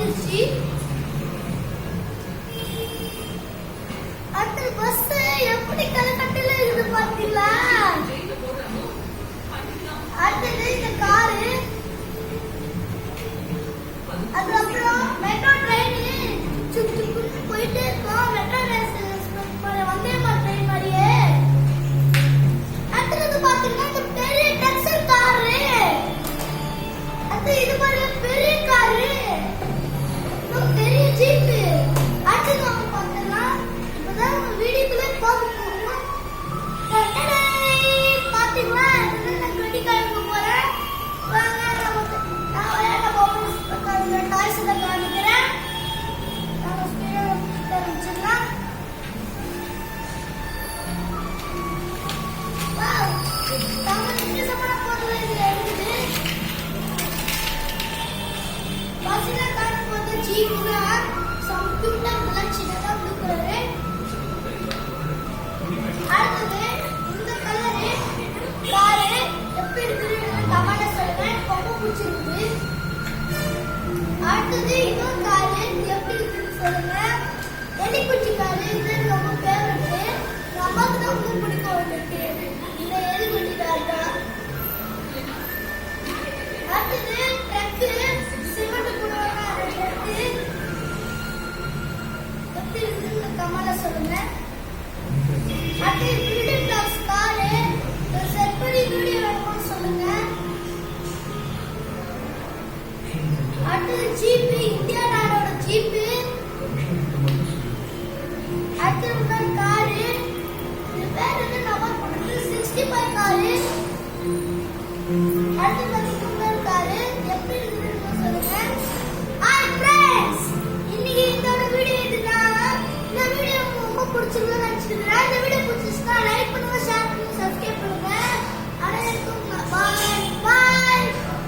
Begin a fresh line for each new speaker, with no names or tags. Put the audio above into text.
வந்துருச்சு. அந்த பஸ் எப்படி கலக்கட்டில இருக்குது பாத்தீங்களா? அடுத்தது இந்த காரு, அதுக்கப்புறம் மெட்ரோ ட்ரெயின் சுக்கு சுக்குன்னு போயிட்டே இருக்கோம். மெட்ரோ வந்தே ட்ரெயின் மாதிரியே. அடுத்தது பாத்தீங்கன்னா இந்த பெரிய டெக்ஸல் காரு, அது இது பாருங்க பெரிய காரு, பெரிய ஜீப்பு. அடுத்தது அவங்க பார்த்தோம்னா இப்பதான் வீடியோக்குள்ளே போகும் பாத்தீங்களா? நான் கிரெடிட் கார்டுக்கு போறேன். வாங்க நான் விளையாட போகிறேன். டாய்ஸ் காமிக்கிறேன். நம்ம ஸ்பீடாக வச்சிடலாம். அடுத்தது இன்னொரு காரு எப்படி இருக்குன்னு சொல்லுங்க. எலிக்குச்சி காரு, இது ரொம்ப ஃபேவரட். நமக்கு தான் ரொம்ப பிடிக்கும் வந்துட்டு இந்த எலிக்குச்சி காரு தான். அடுத்தது ட்ரக்கு, சிமெண்ட் போடுவாங்க அந்த ட்ரக்கு எப்படி இருக்குன்னு கமெண்ட்ல சொல்லுங்க. அடுத்து பில்டிங் பிளாக்ஸ் காரு செட் பண்ணி வீடியோ வேணும்னு சொல்லுங்க. அடுத்தது ஜீப்பு, இந்தியா நாடோட ஜீப்பு. அடுத்தது காரு, இது பேர் வந்து நம்பர் போட்டு 65 காரு. அடுத்தது காரு எப்படி இருக்குன்னு சொல்லுங்க. ஹாய் ஃப்ரெண்ட்ஸ், இன்னைக்கு இந்த வீடியோ இதுதான். இந்த வீடியோ உங்களுக்கு ரொம்ப பிடிச்சிருக்குன்னு நினைச்சிருக்கேன். இந்த வீடியோ பிடிச்சிருந்தா லைக் பண்ணுங்க, ஷேர் பண்ணுங்க.